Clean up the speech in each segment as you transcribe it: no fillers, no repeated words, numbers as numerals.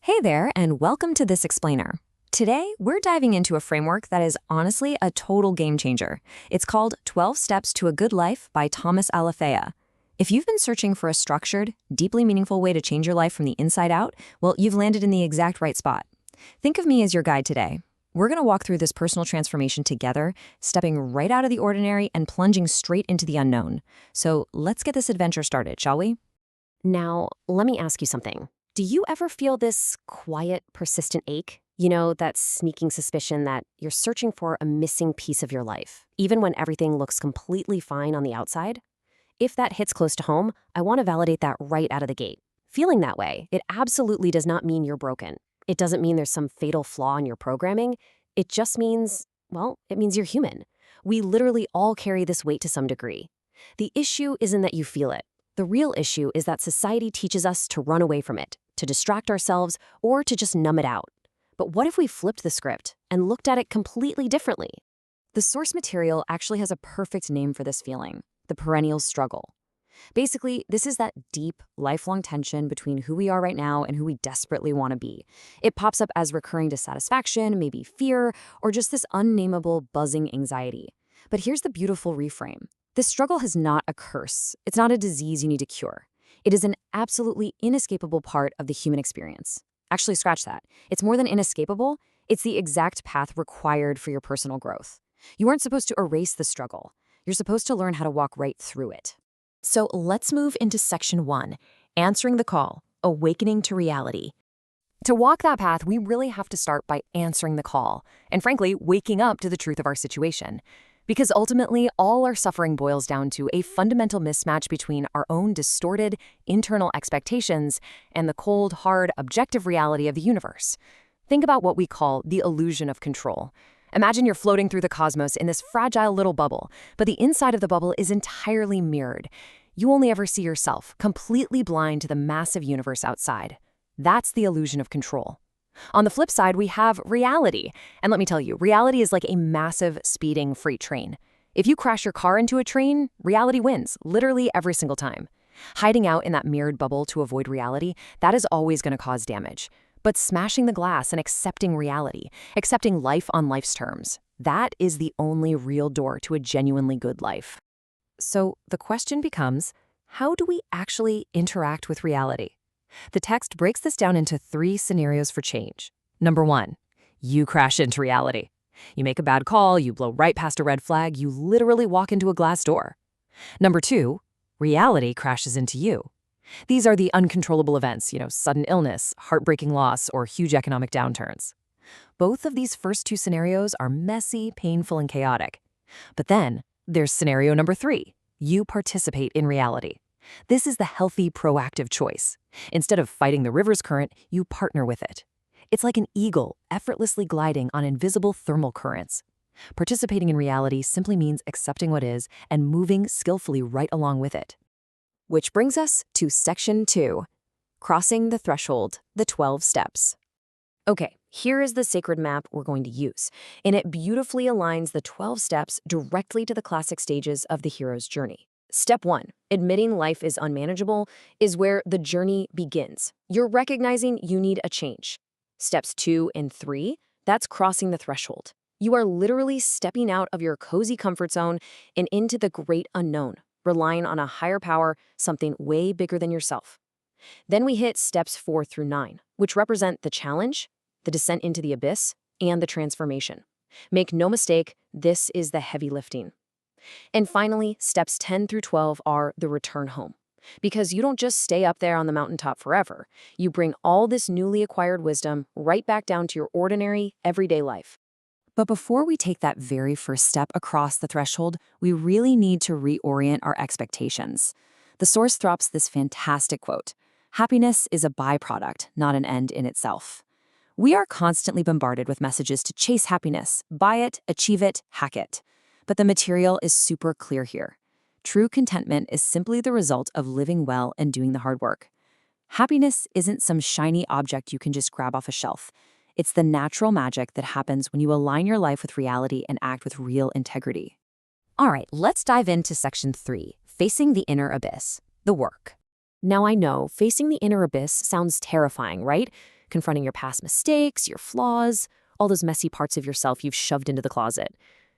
Hey there, and welcome to This Explainer. Today, we're diving into a framework that is honestly a total game changer. It's called 12 Steps to a Good Life by Thomas Alafaya. If you've been searching for a structured, deeply meaningful way to change your life from the inside out, well, you've landed in the exact right spot. Think of me as your guide today. We're going to walk through this personal transformation together, stepping right out of the ordinary and plunging straight into the unknown. So let's get this adventure started, shall we? Now, let me ask you something. Do you ever feel this quiet, persistent ache? You know, that sneaking suspicion that you're searching for a missing piece of your life, even when everything looks completely fine on the outside? If that hits close to home, I want to validate that right out of the gate. Feeling that way, it absolutely does not mean you're broken. It doesn't mean there's some fatal flaw in your programming. It just means, well, it means you're human. We literally all carry this weight to some degree. The issue isn't that you feel it. The real issue is that society teaches us to run away from it, to distract ourselves, or to just numb it out. But what if we flipped the script and looked at it completely differently? The source material actually has a perfect name for this feeling: the perennial struggle. Basically, this is that deep, lifelong tension between who we are right now and who we desperately want to be. It pops up as recurring dissatisfaction, maybe fear, or just this unnameable, buzzing anxiety. But here's the beautiful reframe. This struggle is not a curse. It's not a disease you need to cure. It is an absolutely inescapable part of the human experience. Actually, scratch that. It's more than inescapable. It's the exact path required for your personal growth. You aren't supposed to erase the struggle. You're supposed to learn how to walk right through it. So let's move into Section 1, Answering the Call, Awakening to Reality. To walk that path, we really have to start by answering the call, and frankly, waking up to the truth of our situation. Because ultimately, all our suffering boils down to a fundamental mismatch between our own distorted, internal expectations and the cold, hard, objective reality of the universe. Think about what we call the illusion of control. Imagine you're floating through the cosmos in this fragile little bubble, but the inside of the bubble is entirely mirrored. You only ever see yourself, completely blind to the massive universe outside. That's the illusion of control. On the flip side, we have reality. And let me tell you, reality is like a massive speeding freight train. If you crash your car into a train, reality wins, literally every single time. Hiding out in that mirrored bubble to avoid reality, that is always going to cause damage. But smashing the glass and accepting reality, accepting life on life's terms, that is the only real door to a genuinely good life. So the question becomes, how do we actually interact with reality? The text breaks this down into 3 scenarios for change. Number 1, you crash into reality. You make a bad call, you blow right past a red flag, you literally walk into a glass door. Number 2, reality crashes into you. These are the uncontrollable events, sudden illness, heartbreaking loss, or huge economic downturns. Both of these first 2 scenarios are messy, painful, and chaotic. But then there's scenario number 3, you participate in reality. This is the healthy, proactive choice. Instead of fighting the river's current, you partner with it. It's like an eagle effortlessly gliding on invisible thermal currents. Participating in reality simply means accepting what is and moving skillfully right along with it. Which brings us to Section 2, Crossing the Threshold, the 12 Steps. Okay, here is the sacred map we're going to use, and it beautifully aligns the 12 steps directly to the classic stages of the hero's journey. Step 1, admitting life is unmanageable, is where the journey begins. You're recognizing you need a change. Steps 2 and 3, that's crossing the threshold. You are literally stepping out of your cozy comfort zone and into the great unknown, relying on a higher power, something way bigger than yourself. Then we hit steps 4 through 9, which represent the challenge, the descent into the abyss, and the transformation. Make no mistake, this is the heavy lifting. And finally, steps 10 through 12 are the return home. Because you don't just stay up there on the mountaintop forever. You bring all this newly acquired wisdom right back down to your ordinary, everyday life. But before we take that very first step across the threshold, we really need to reorient our expectations. The source drops this fantastic quote: "Happiness is a byproduct, not an end in itself." We are constantly bombarded with messages to chase happiness, buy it, achieve it, hack it. But the material is super clear here. True contentment is simply the result of living well and doing the hard work. Happiness isn't some shiny object you can just grab off a shelf. It's the natural magic that happens when you align your life with reality and act with real integrity. All right, let's dive into Section 3, Facing the Inner Abyss, the work. Now I know, facing the inner abyss sounds terrifying, right? confronting your past mistakes, your flaws, all those messy parts of yourself you've shoved into the closet.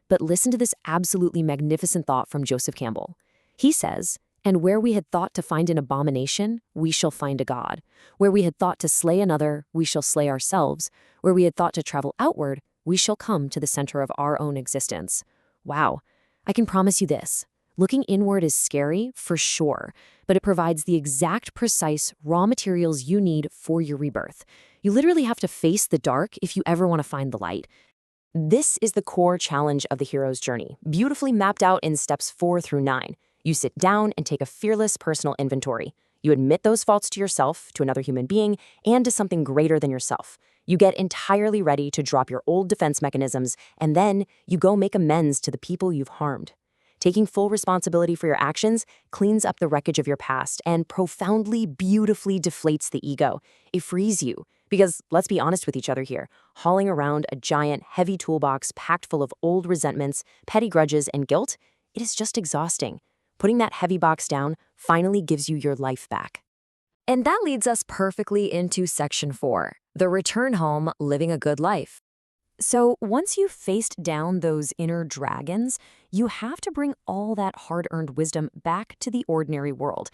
But listen to this absolutely magnificent thought from Joseph Campbell. He says, "And where we had thought to find an abomination, we shall find a God. Where we had thought to slay another, we shall slay ourselves. Where we had thought to travel outward, we shall come to the center of our own existence." Wow. I can promise you this. Looking inward is scary, for sure, but it provides the exact, precise raw materials you need for your rebirth. You literally have to face the dark if you ever want to find the light. This is the core challenge of the hero's journey, beautifully mapped out in steps 4 through 9. You sit down and take a fearless personal inventory. You admit those faults to yourself, to another human being, and to something greater than yourself. You get entirely ready to drop your old defense mechanisms, and then you go make amends to the people you've harmed. Taking full responsibility for your actions cleans up the wreckage of your past and profoundly, beautifully deflates the ego. It frees you. Because let's be honest with each other here, hauling around a giant, heavy toolbox packed full of old resentments, petty grudges, and guilt, it is just exhausting. Putting that heavy box down finally gives you your life back. And that leads us perfectly into section 4, the return home, living a good life. So once you've faced down those inner dragons, you have to bring all that hard-earned wisdom back to the ordinary world.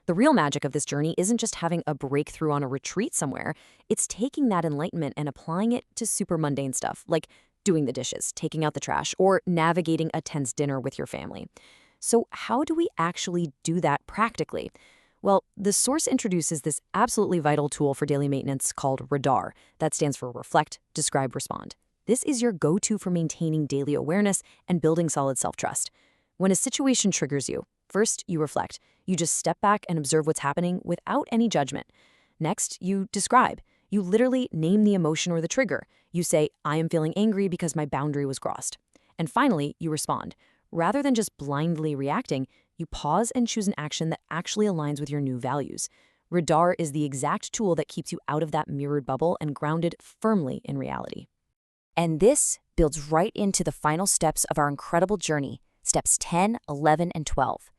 The real magic of this journey isn't just having a breakthrough on a retreat somewhere, it's taking that enlightenment and applying it to super mundane stuff, like doing the dishes, taking out the trash, or navigating a tense dinner with your family. So how do we actually do that practically? Well, the source introduces this absolutely vital tool for daily maintenance called RADAR. That stands for Reflect, Describe, Respond. This is your go-to for maintaining daily awareness and building solid self-trust. When a situation triggers you, first you reflect. You just step back and observe what's happening without any judgment. Next, you describe. You literally name the emotion or the trigger. You say, "I am feeling angry because my boundary was crossed." And finally, you respond. Rather than just blindly reacting, you pause and choose an action that actually aligns with your new values. Radar is the exact tool that keeps you out of that mirrored bubble and grounded firmly in reality. And this builds right into the final steps of our incredible journey, steps 10, 11, and 12.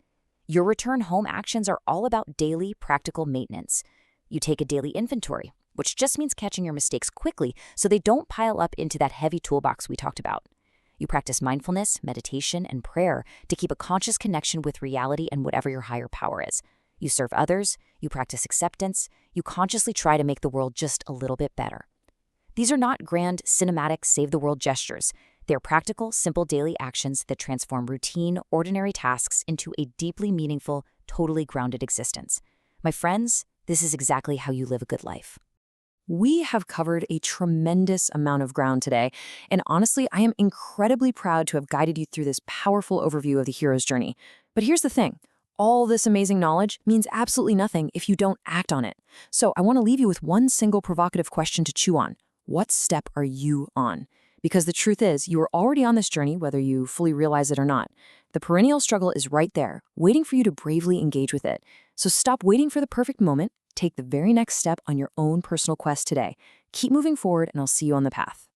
Your return home actions are all about daily, practical maintenance. You take a daily inventory, which just means catching your mistakes quickly so they don't pile up into that heavy toolbox we talked about. You practice mindfulness, meditation, and prayer to keep a conscious connection with reality and whatever your higher power is. You serve others, you practice acceptance, you consciously try to make the world just a little bit better. These are not grand, cinematic, save-the-world gestures. They're practical, simple daily actions that transform routine, ordinary tasks into a deeply meaningful, totally grounded existence. My friends, this is exactly how you live a good life. We have covered a tremendous amount of ground today, and honestly, I am incredibly proud to have guided you through this powerful overview of the hero's journey. But here's the thing. All this amazing knowledge means absolutely nothing if you don't act on it. So I want to leave you with one single provocative question to chew on. What step are you on? Because the truth is, you are already on this journey, whether you fully realize it or not. The perennial struggle is right there, waiting for you to bravely engage with it. So stop waiting for the perfect moment. Take the very next step on your own personal quest today. Keep moving forward, and I'll see you on the path.